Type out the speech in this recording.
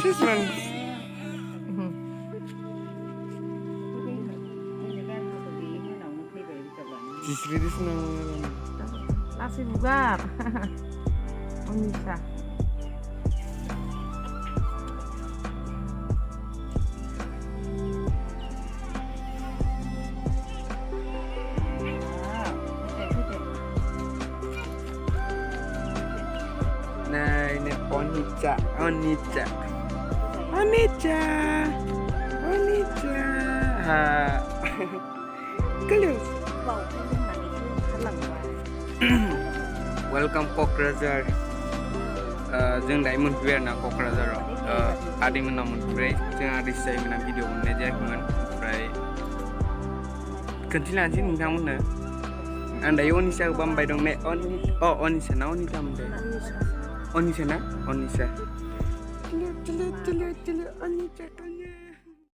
This one. This no. Nasi bugar. Onisha. Nah, ini Onisha. Kalian. Welcome Kokrajhar. जों दायो मोनफैबाय आरोना क'क्राझाराव आदैमोननाव मोनफैबाय जों आदै सायमोना भिडिअ मोननाय जायाखैमोन ओमफ्राय खोन्थिलानोसै नोंथांमोननो आं दायो अनिसाखौ बामबाय दं ने अनिसा ना अनिसा मोनदों अनिसा ना अनिसा